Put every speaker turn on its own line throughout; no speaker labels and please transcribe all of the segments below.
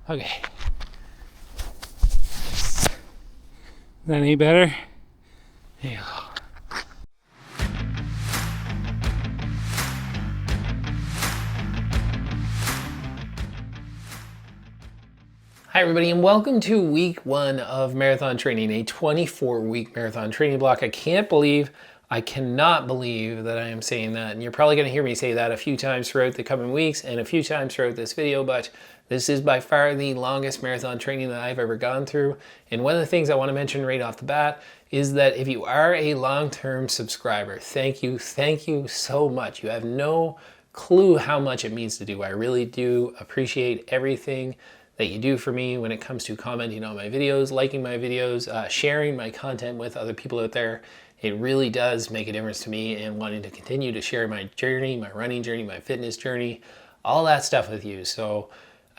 Okay. Is that any better? There you go. Hi everybody, and welcome to week 1 of marathon training, a 24-week marathon training block. I cannot believe that I am saying that, and you're probably going to hear me say that a few times throughout the coming weeks and a few times throughout this video, but this is by far the longest marathon training that I've ever gone through. And one of the things I want to mention right off the bat is that if you are a long-term subscriber, thank you so much. You have no clue how much it means to do. I really do appreciate everything that you do for me when it comes to commenting on my videos, liking my videos, sharing my content with other people out there. It really does make a difference to me, and wanting to continue to share my journey, my running journey, my fitness journey, all that stuff with you. So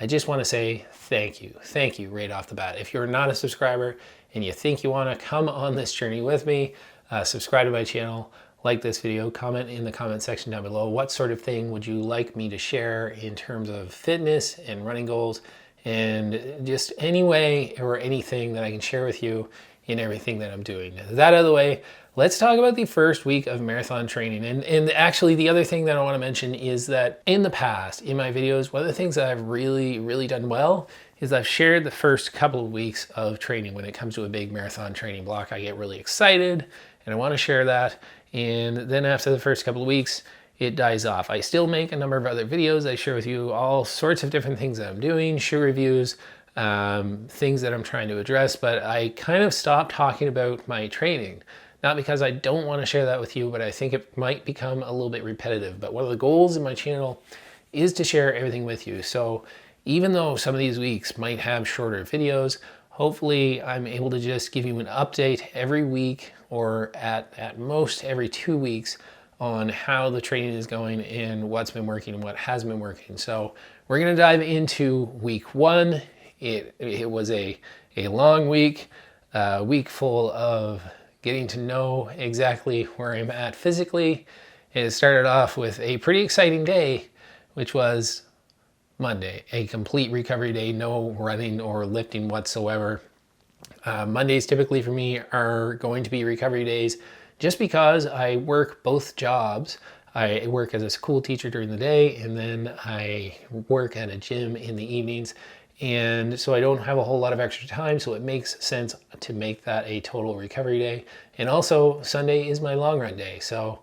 I just want to say thank you right off the bat. If you're not a subscriber and you think you want to come on this journey with me, subscribe to my channel, like this video, comment in the comment section down below. What sort of thing would you like me to share in terms of fitness and running goals, and just any way or anything that I can share with you in everything that I'm doing. That out of the way, let's talk about the first week of marathon training. And actually the other thing that I want to mention is that in the past, in my videos, one of the things that I've really done well is I've shared the first couple of weeks of training. When it comes to a big marathon training block, I get really excited and I want to share that. And then after the first couple of weeks, it dies off. I still make a number of other videos. I share with you all sorts of different things that I'm doing, shoe reviews, things that I'm trying to address, but I kind of stopped talking about my training. Not because I don't want to share that with you, but I think it might become a little bit repetitive. But one of the goals in my channel is to share everything with you. So even though some of these weeks might have shorter videos, hopefully I'm able to just give you an update every week, or at most every 2 weeks, on how the training is going and what's been working and what hasn't been working. So we're going to dive into week 1. It was a long week, a week full of getting to know exactly where I'm at physically. And it started off with a pretty exciting day, which was Monday, a complete recovery day, no running or lifting whatsoever. Mondays typically for me are going to be recovery days, just because I work both jobs. I work as a school teacher during the day, and then I work at a gym in the evenings. And so I don't have a whole lot of extra time, so it makes sense to make that a total recovery day. And also Sunday is my long run day, so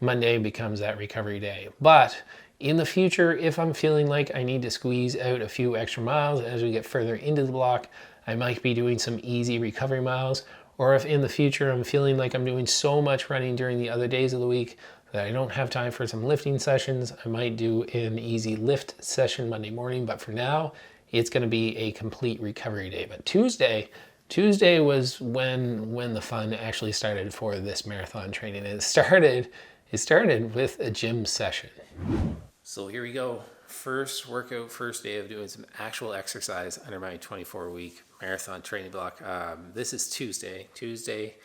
Monday becomes that recovery day. But in the future, if I'm feeling like I need to squeeze out a few extra miles as we get further into the block, I might be doing some easy recovery miles. Or if in the future I'm feeling like I'm doing so much running during the other days of the week that I don't have time for some lifting sessions, I might do an easy lift session Monday morning. But for now, it's going to be a complete recovery day. But Tuesday was when the fun actually started for this marathon training. And it started with a gym session. So here we go. First workout, first day of doing some actual exercise under my 24-week marathon training block. This is Tuesday,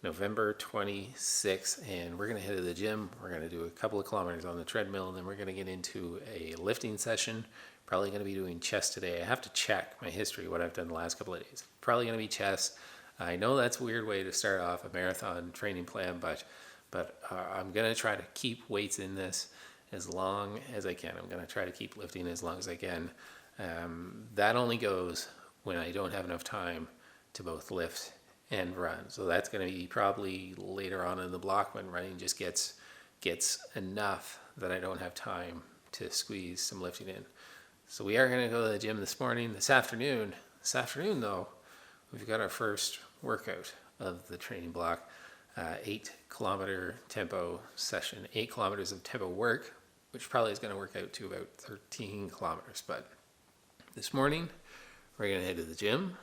November 26th, and we're going to head to the gym. We're going to do a couple of kilometers on the treadmill, and then we're going to get into a lifting session. Probably going to be doing chest today. I have to check my history, what I've done the last couple of days. Probably going to be chest. I know that's a weird way to start off a marathon training plan, but I'm going to try to keep weights in this as long as I can. I'm going to try to keep lifting as long as I can. That only goes when I don't have enough time to both lift and run. So that's going to be probably later on in the block, when running just gets enough that I don't have time to squeeze some lifting in. So we are going to go to the gym this afternoon though, we've got our first workout of the training block, 8-kilometer tempo session, 8 kilometers of tempo work, which probably is going to work out to about 13 kilometers. But this morning, we're going to head to the gym.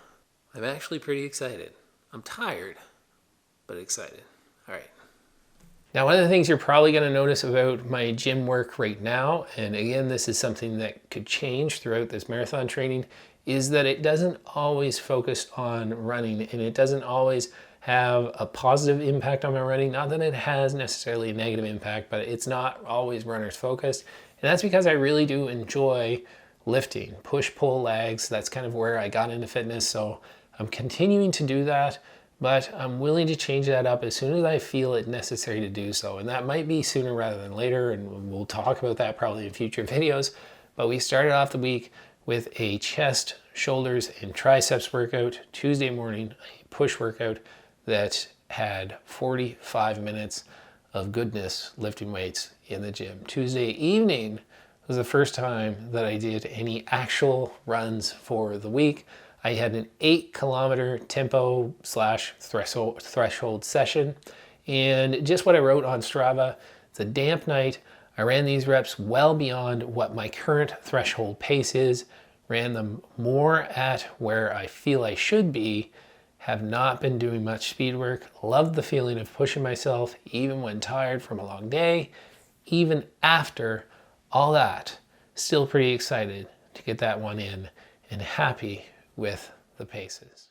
I'm actually pretty excited. I'm tired, but excited. All right. Now, one of the things you're probably going to notice about my gym work right now, and again, this is something that could change throughout this marathon training, is that it doesn't always focus on running, and it doesn't always have a positive impact on my running. Not that it has necessarily a negative impact, but it's not always runners focused. And that's because I really do enjoy lifting, push, pull, legs. That's kind of where I got into fitness. So I'm continuing to do that, but I'm willing to change that up as soon as I feel it necessary to do so. And that might be sooner rather than later. And we'll talk about that probably in future videos. But we started off the week with a chest, shoulders, and triceps workout. Tuesday morning, a push workout that had 45 minutes of goodness lifting weights in the gym. Tuesday evening was the first time that I did any actual runs for the week. I had an 8-kilometer tempo slash threshold session. And just what I wrote on Strava, it's a damp night. I ran these reps well beyond what my current threshold pace is, ran them more at where I feel I should be, have not been doing much speed work, loved the feeling of pushing myself even when tired from a long day. Even after all that, still pretty excited to get that one in and happy with the paces.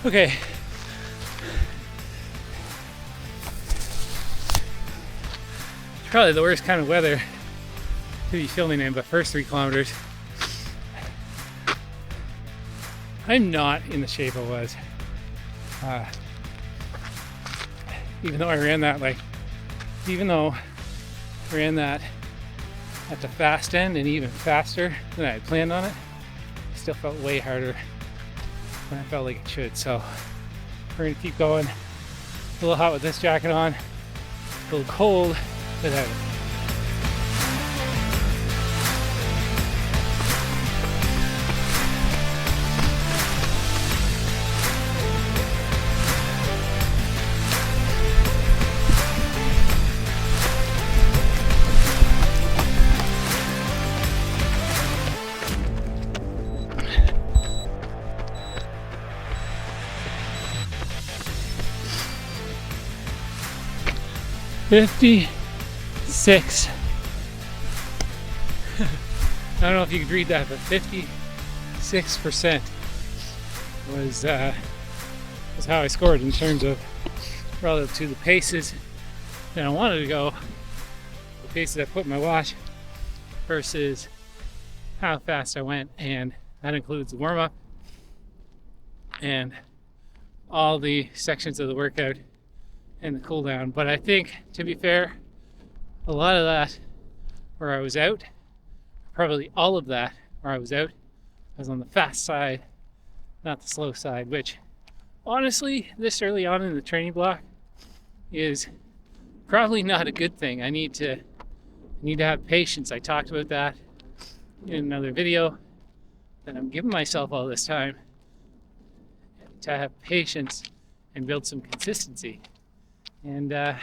Okay. It's probably the worst kind of weather to be filming in, but first 3 kilometers. I'm not in the shape I was. Even though I ran that at the fast end and even faster than I had planned on it, it still felt way harder than I felt like it should. So we're gonna keep going. A little hot with this jacket on, a little cold without it. $56. I don't know if you could read that, but 56% was how I scored in terms of relative to the paces that I wanted to go, the paces I put in my watch versus how fast I went, and that includes the warm-up and all the sections of the workout and the cool down. But I think, to be fair, a lot of that where I was out, probably all of that where I was out, I was on the fast side, not the slow side, which honestly, this early on in the training block is probably not a good thing. I need to have patience. I talked about that in another video, that I'm giving myself all this time to have patience and build some consistency. And I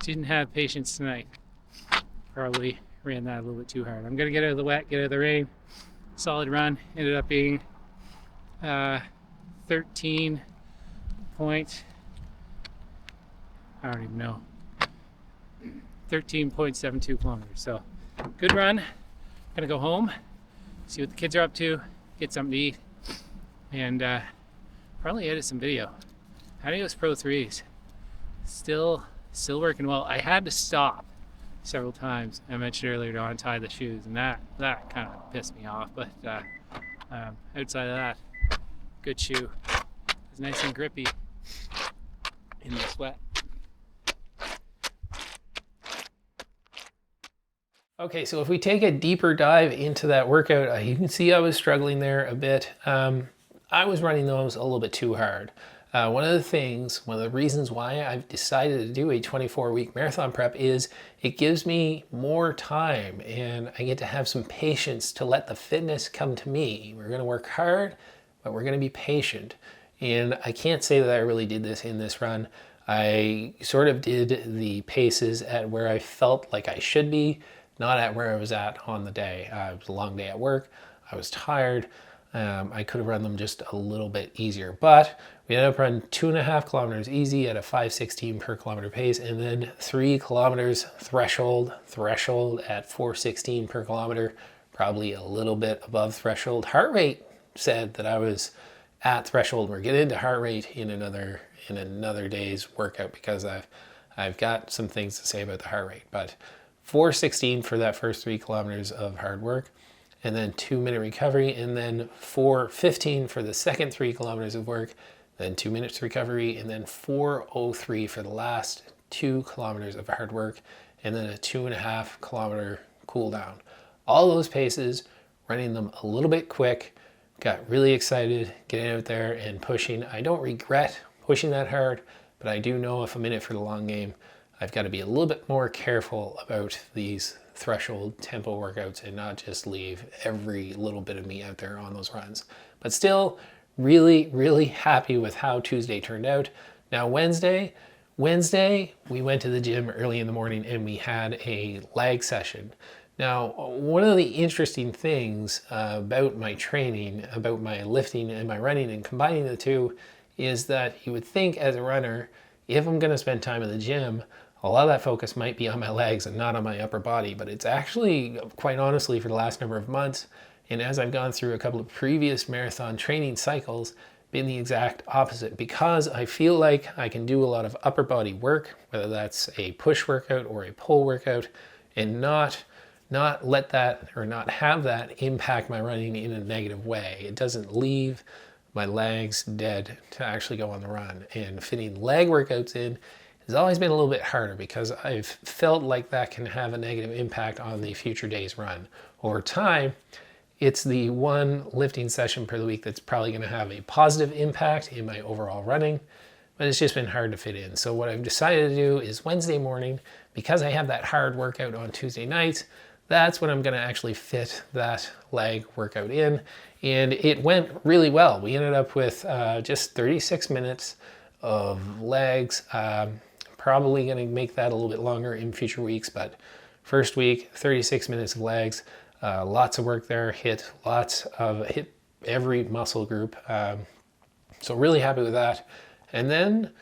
didn't have patience tonight. Probably ran that a little bit too hard. I'm gonna get out of the wet, get out of the rain. Solid run. Ended up being 13 point, I don't even know, 13.72 kilometers. So good run. Gonna go home, see what the kids are up to, get something to eat, and probably edit some video. Adios Pro 3s. Still working well. I had to stop several times. I mentioned earlier to untie the shoes, and that kind of pissed me off. But outside of that, good shoe. It's nice and grippy in the sweat. Okay, so if we take a deeper dive into that workout, you can see I was struggling there a bit. I was running those a little bit too hard. One of the reasons why I've decided to do a 24-week marathon prep is it gives me more time and I get to have some patience to let the fitness come to me. We're gonna work hard, but we're gonna be patient. And I can't say that I really did this in this run. I sort of did the paces at where I felt like I should be, not at where I was at on the day. It was a long day at work. I was tired. I could have run them just a little bit easier, but we ended up running 2.5 kilometers easy at a 5:16 per kilometer pace, and then 3 kilometers threshold at 4:16 per kilometer, probably a little bit above threshold. Heart rate said that I was at threshold. We're getting into heart rate in another day's workout, because I've got some things to say about the heart rate. But 4:16 for that first 3 kilometers of hard work, and then 2-minute recovery, and then 4:15 for the second 3 kilometers of work, then 2 minutes recovery, and then 4:03 for the last 2 kilometers of hard work, and then a 2.5 kilometer cool down. All those paces, running them a little bit quick, got really excited getting out there and pushing. I don't regret pushing that hard, but I do know if I'm in it for the long game, I've got to be a little bit more careful about these threshold tempo workouts and not just leave every little bit of me out there on those runs. But still, really, really happy with how Tuesday turned out. Now Wednesday, we went to the gym early in the morning and we had a leg session. Now, one of the interesting things about my training, about my lifting and my running and combining the two, is that you would think as a runner, if I'm going to spend time in the gym, a lot of that focus might be on my legs and not on my upper body, but it's actually, quite honestly, for the last number of months, and as I've gone through a couple of previous marathon training cycles, been the exact opposite, because I feel like I can do a lot of upper body work, whether that's a push workout or a pull workout, and not let that or not have that impact my running in a negative way. It doesn't leave my legs dead to actually go on the run. And fitting leg workouts in has always been a little bit harder, because I've felt like that can have a negative impact on the future day's run. Over time, it's the one lifting session per week that's probably going to have a positive impact in my overall running, but it's just been hard to fit in. So what I've decided to do is Wednesday morning, because I have that hard workout on Tuesday nights, that's when I'm going to actually fit that leg workout in. And it went really well. We ended up with just 36 minutes of legs. Probably going to make that a little bit longer in future weeks, but first week, 36 minutes of legs. Lots of work there, hit every muscle group. So really happy with that. And then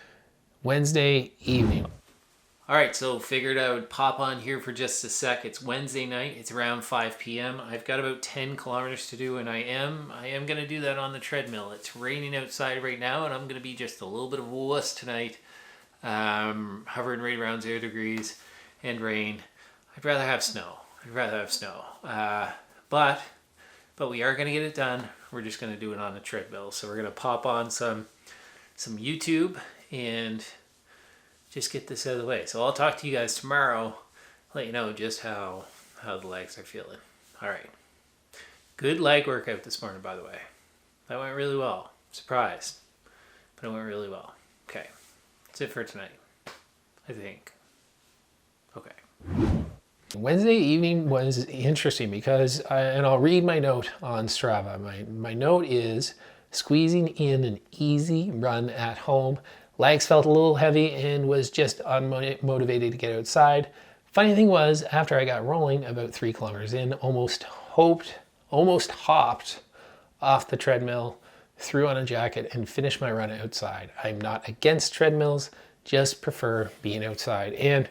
Wednesday evening. All right, so figured I would pop on here for just a sec. It's Wednesday night. It's around 5 p.m. I've got about 10 kilometers to do, and I am going to do that on the treadmill. It's raining outside right now, and I'm going to be just a little bit of a wuss tonight, hovering right around 0 degrees and rain. I'd rather have snow. But we are going to get it done. We're just going to do it on a treadmill. So we're going to pop on some YouTube and just get this out of the way. So I'll talk to you guys tomorrow, let you know just how the legs are feeling. All right. Good leg workout this morning, by the way. That went really well. Surprised, but it went really well. Okay. That's it for tonight, I think. Okay. Wednesday evening was interesting because, and I'll read my note on Strava. My note is squeezing in an easy run at home. Legs felt a little heavy and was just unmotivated to get outside. Funny thing was, after I got rolling about 3 kilometers in, almost hopped off the treadmill, threw on a jacket and finished my run outside. I'm not against treadmills, just prefer being outside. And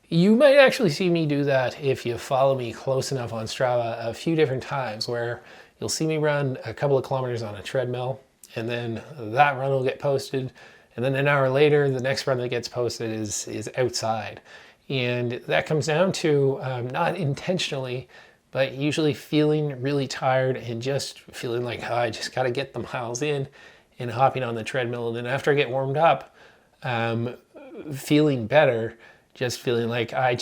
you might actually see me do that if you follow me close enough on Strava a few different times, where you'll see me run a couple of kilometers on a treadmill, and then that run will get posted. And then an hour later, the next run that gets posted is outside. And that comes down to, not intentionally, but usually feeling really tired and just feeling like, oh, I just got to get the miles in, and hopping on the treadmill. And then after I get warmed up, feeling better, just feeling like I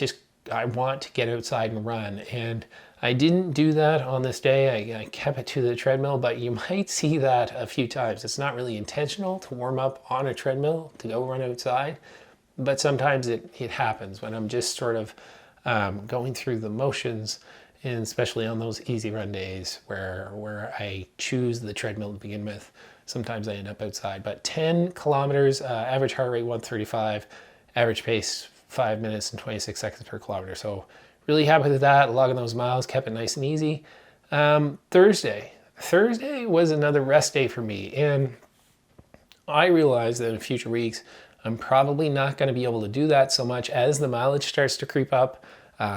want to get outside and run. And I didn't do that on this day. I kept it to the treadmill, but you might see that a few times. It's not really intentional to warm up on a treadmill to go run outside, but sometimes it happens when I'm just sort of going through the motions, and especially on those easy run days where I choose the treadmill to begin with. Sometimes I end up outside. But 10 kilometers, average heart rate 135, average pace 5 minutes and 26 seconds per kilometer. So really happy with that, logging those miles, kept it nice and easy. Thursday Thursday was another rest day for me, and I realized that in future weeks, I'm probably not going to be able to do that so much as the mileage starts to creep up.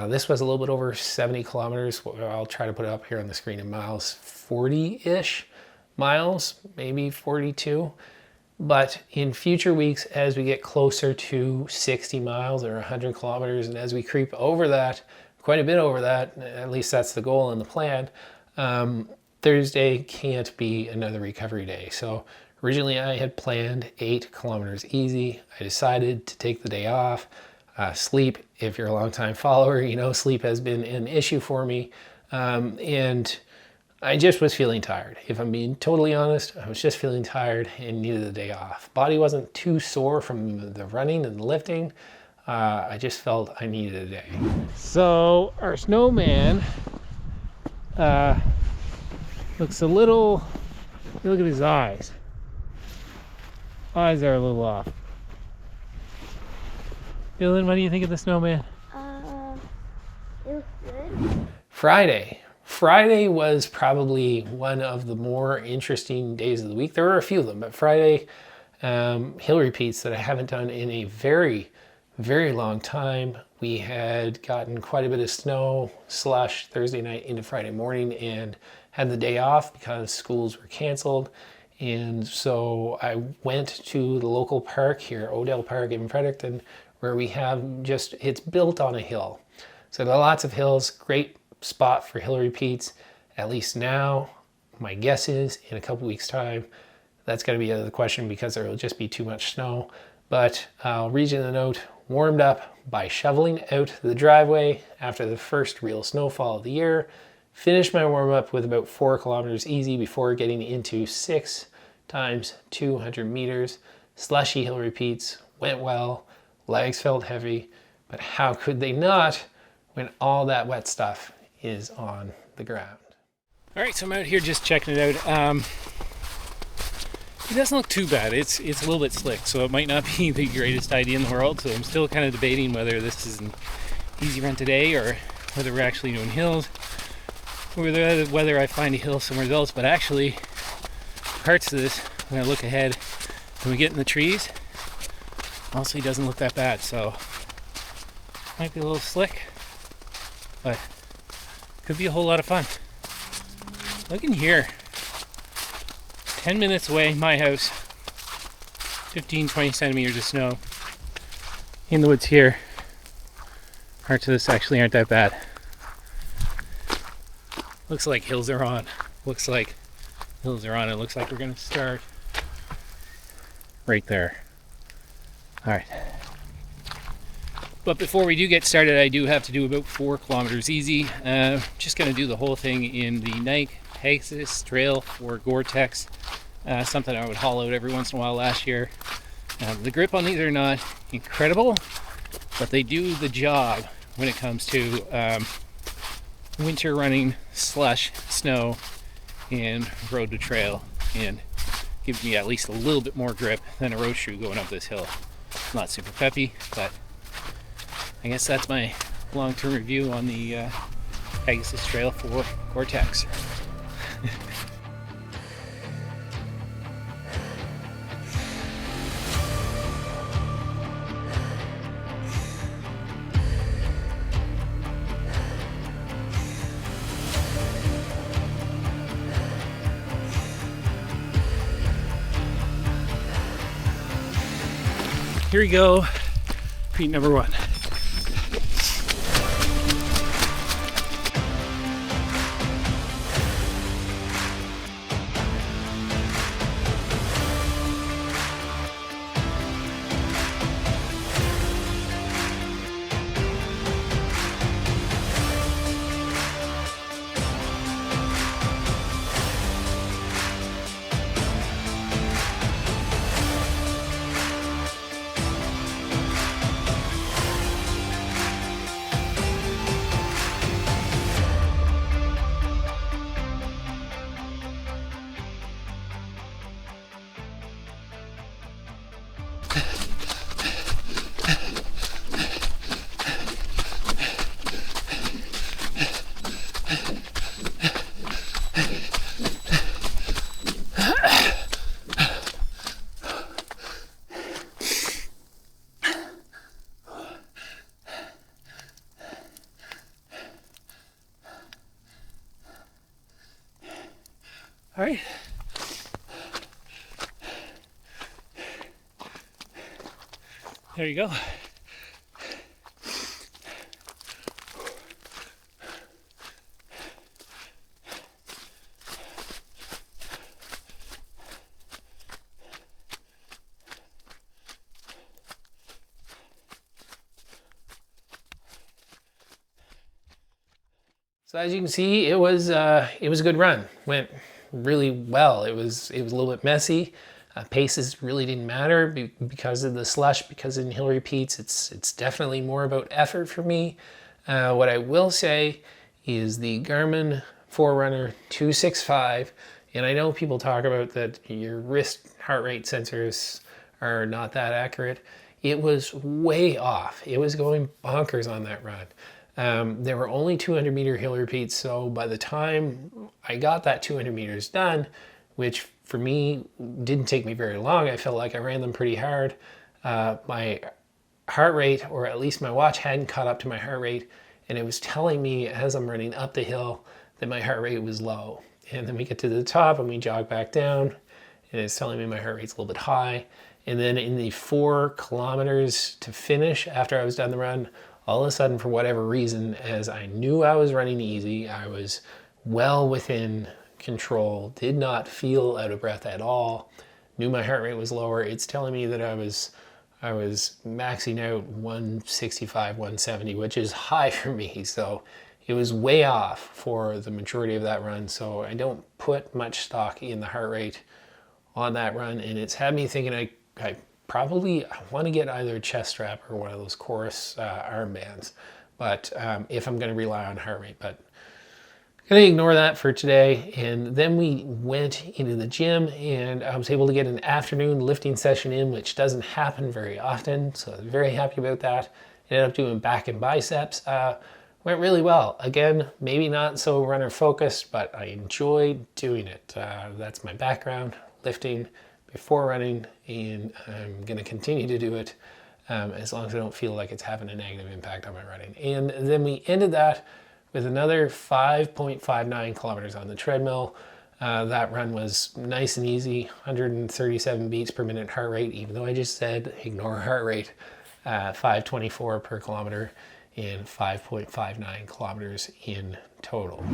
This was a little bit over 70 kilometers. I'll try to put it up here on the screen in miles, 40-ish miles, maybe 42. But in future weeks, as we get closer to 60 miles or 100 kilometers, and as we creep over that, quite a bit over that, at least that's the goal and the plan, Thursday can't be another recovery day. So originally I had planned 8 kilometers easy. I decided to take the day off. Sleep, if you're a long-time follower, you know sleep has been an issue for me. And I just was feeling tired. If I'm being totally honest, I was just feeling tired and needed a day off. Body wasn't too sore from the running and the lifting. I just felt I needed a day. So our snowman looks a little, look at his eyes. Eyes are a little off. Dylan, what do you think of the snowman?
It looks good.
Friday was probably one of the more interesting days of the week. There were a few of them, but Friday, hill repeats that I haven't done in a very, very long time. We had gotten quite a bit of snow, slush Thursday night into Friday morning, and had the day off because schools were canceled. And so I went to the local park here, Odell Park in Fredericton, where we have just, it's built on a hill. So there are lots of hills, great spot for hill repeats, at least now. My guess is in a couple weeks time, that's going to be out of the question because there will just be too much snow. But I'll read you the note. Warmed up by shoveling out the driveway after the first real snowfall of the year. Finished my warm up with about 4 kilometers easy before getting into 6 times 200 meters. Slushy hill repeats, went well, legs felt heavy, but how could they not when all that wet stuff is on the ground? All right, so I'm out here just checking it out. It doesn't look too bad. It's a little bit slick, so it might not be the greatest idea in the world. So I'm still kind of debating whether this is an easy run today or whether we're actually doing hills, or whether I find a hill somewhere else. But actually, parts of this, when I look ahead, when we get in the trees, honestly doesn't look that bad. So might be a little slick, but could be a whole lot of fun. Look in here. 10 minutes away, my house, 15-20 centimeters of snow in the woods here. Parts of this actually aren't that bad. Looks like hills are on. It looks like we're gonna start right there. All right. But before we do get started, I do have to do about 4 kilometers easy. Just gonna do the whole thing in the Nike Pegasus Trail for Gore-Tex. Something I would haul out every once in a while last year. The grip on these are not incredible, but they do the job when it comes to winter running, slush, snow, and road to trail, and gives me at least a little bit more grip than a road shoe going up this hill. Not super peppy, but I guess that's my long-term review on the Pegasus Trail for Gore-Tex. Here we go, repeat number 1. right. There you go. So as you can see, it was a good run. Went really well. It was a little bit messy. Paces really didn't matter because of the slush, because in hill repeats, it's definitely more about effort for me. What I will say is the Garmin Forerunner 265, and I know people talk about that your wrist heart rate sensors are not that accurate. It was way off. It was going bonkers on that run. There were only 200-meter hill repeats, so by the time I got that 200 meters done, which for me didn't take me very long, I felt like I ran them pretty hard. My heart rate, or at least my watch, hadn't caught up to my heart rate, and it was telling me as I'm running up the hill that my heart rate was low. And then we get to the top and we jog back down, and it's telling me my heart rate's a little bit high. And then in the 4 kilometers to finish, after I was done the run, all of a sudden, for whatever reason, as I knew I was running easy, I was well within control, did not feel out of breath at all, knew my heart rate was lower. It's telling me that I was maxing out 165, 170, which is high for me. So it was way off for the majority of that run. So I don't put much stock in the heart rate on that run, and it's had me thinking I probably want to get either a chest strap or one of those chorus armbands, but if I'm going to rely on heart rate. But I'm going to ignore that for today. And then we went into the gym, and I was able to get an afternoon lifting session in, which doesn't happen very often, so I was very happy about that. Ended up doing back and biceps. Went really well. Again, maybe not so runner focused, but I enjoyed doing it. That's my background, lifting before running, and I'm going to continue to do it as long as I don't feel like it's having a negative impact on my running. And then we ended that with another 5.59 kilometers on the treadmill. That run was nice and easy, 137 beats per minute heart rate, even though I just said ignore heart rate, 524 per kilometer, and 5.59 kilometers in total.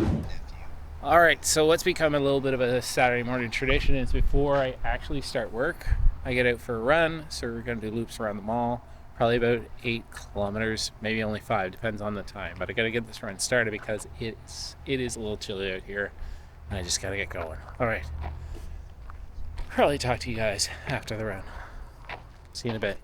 All right, so what's become a little bit of a Saturday morning tradition is before I actually start work, I get out for a run. So we're going to do loops around the mall, probably about 8 kilometers, maybe only 5, depends on the time. But I got to get this run started because it is a little chilly out here, and I just got to get going. All right, probably talk to you guys after the run. See you in a bit.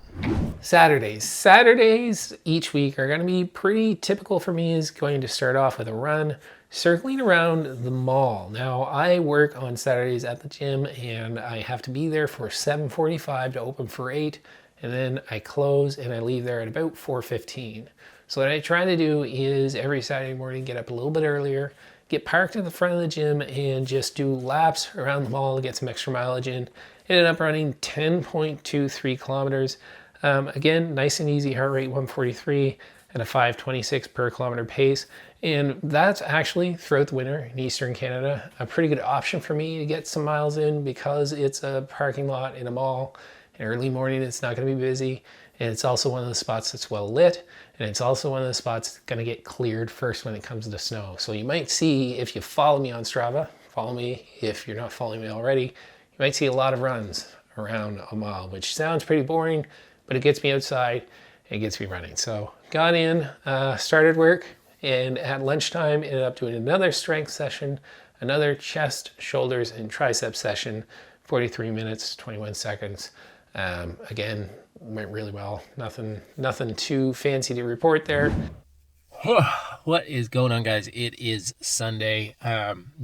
Saturdays each week are going to be pretty typical for me. Is going to start off with a run circling around the mall. Now, I work on Saturdays at the gym, and I have to be there for 7:45 to open for 8, and then I close and I leave there at about 4:15. So what I try to do is every Saturday morning get up a little bit earlier, get parked in the front of the gym, and just do laps around the mall to get some extra mileage in. Ended up running 10.23 kilometers. Again, nice and easy heart rate, 143 and a 526 per kilometer pace. And that's actually, throughout the winter in Eastern Canada, a pretty good option for me to get some miles in because it's a parking lot in a mall. In early morning, it's not going to be busy. And it's also one of the spots that's well lit. And it's also one of the spots that's going to get cleared first when it comes to snow. So you might see, if you follow me on Strava, follow me if you're not following me already, you might see a lot of runs around a mile, which sounds pretty boring, but it gets me outside, it gets me running. So got in, started work, and at lunchtime ended up doing another strength session, another chest, shoulders, and tricep session, 43 minutes, 21 seconds. Again, went really well. Nothing too fancy to report there. What is going on, guys? It is Sunday.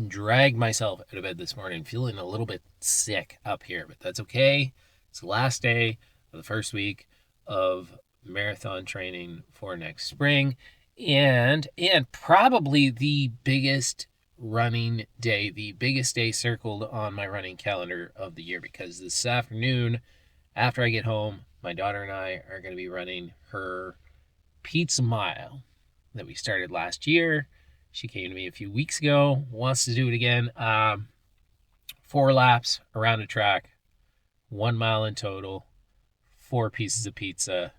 Dragged myself out of bed this morning, feeling a little bit sick up here, but that's okay. It's the last day of the first week of marathon training for next spring, and probably the biggest running day, the biggest day circled on my running calendar of the year, because this afternoon, after I get home, my daughter and I are going to be running her pizza mile that we started last year. She came to me a few weeks ago, wants to do it again. 4 laps around a track, 1 mile in total, 4 pieces of pizza,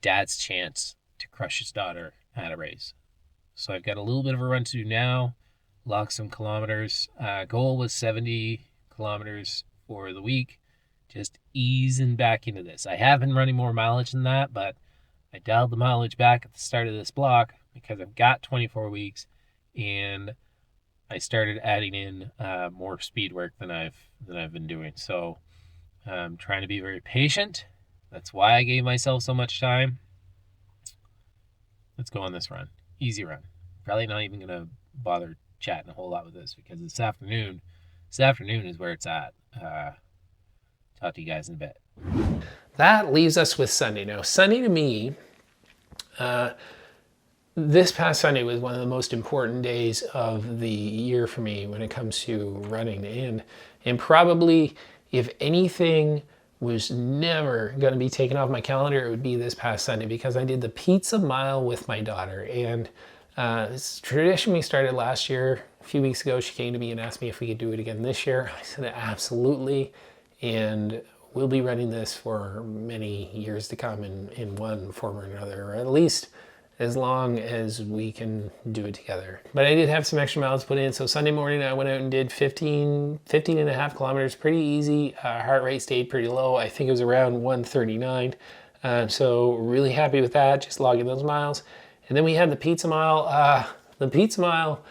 dad's chance to crush his daughter at a race. So I've got a little bit of a run to do now, log some kilometers. Goal was 70 kilometers for the week, just easing back into this. I have been running more mileage than that, but I dialed the mileage back at the start of this block because I've got 24 weeks and I started adding in more speed work than I've been doing. So I'm trying to be very patient. That's why I gave myself so much time. Let's go on this run. Easy run. Probably not even gonna bother chatting a whole lot with this because this afternoon is where it's at. Talk to you guys in a bit. That leaves us with Sunday. Now, Sunday to me, this past Sunday was one of the most important days of the year for me when it comes to running. And probably, if anything was never going to be taken off my calendar, it would be this past Sunday because I did the pizza mile with my daughter. And this tradition we started last year. A few weeks ago, she came to me and asked me if we could do it again this year. I said absolutely. And we'll be running this for many years to come in one form or another, or at least as long as we can do it together. But I did have some extra miles put in. So Sunday morning, I went out and did 15 and a half kilometers, pretty easy. Heart rate stayed pretty low. I think it was around 139. So really happy with that, just logging those miles. And then we had the pizza mile. The pizza mile,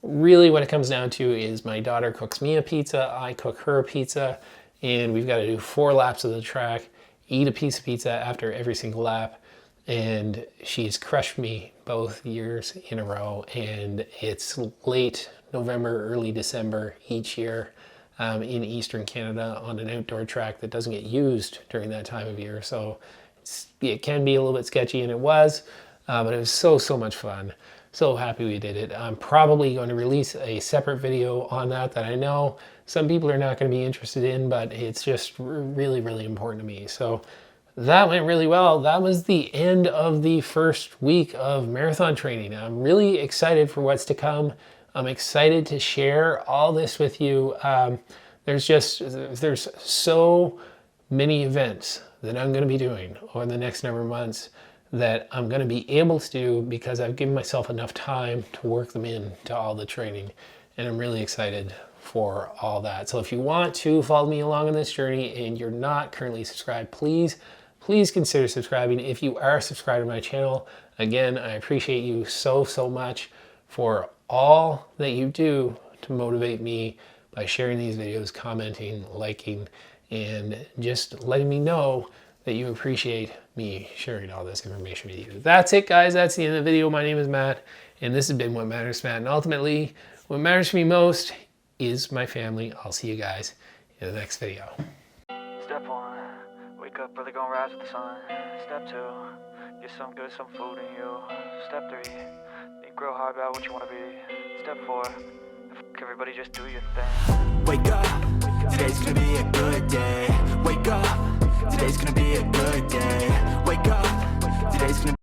really what it comes down to is my daughter cooks me a pizza, I cook her a pizza, and we've got to do 4 laps of the track, eat a piece of pizza after every single lap. And she's crushed me both years in a row, and it's late November, early December each year in Eastern Canada on an outdoor track that doesn't get used during that time of year. So it can be a little bit sketchy, and it was, but it was so much fun. So happy we did it. I'm probably going to release a separate video on that I know some people are not going to be interested in, but it's just really important to me. So that went really well. That was the end of the first week of marathon training. I'm really excited for what's to come. I'm excited to share all this with you. There's so many events that I'm going to be doing over the next number of months that I'm going to be able to do because I've given myself enough time to work them in to all the training. And I'm really excited for all that. So if you want to follow me along on this journey and you're not currently subscribed, please consider subscribing. If you are subscribed to my channel, again, I appreciate you so much for all that you do to motivate me by sharing these videos, commenting, liking, and just letting me know that you appreciate me sharing all this information with you. That's it, guys. That's the end of the video. My name is Matt, and this has been What Matters to Matt. And ultimately, what matters to me most is my family. I'll see you guys in the next video.
Step 1, wake up early, gonna rise with the sun. Step 2, get some food in you. Step 3, think real hard about what you wanna be. Step 4, everybody just do your thing.
Wake up, today's gonna be a good day. Wake up, today's gonna be a good day. Wake up, today's gonna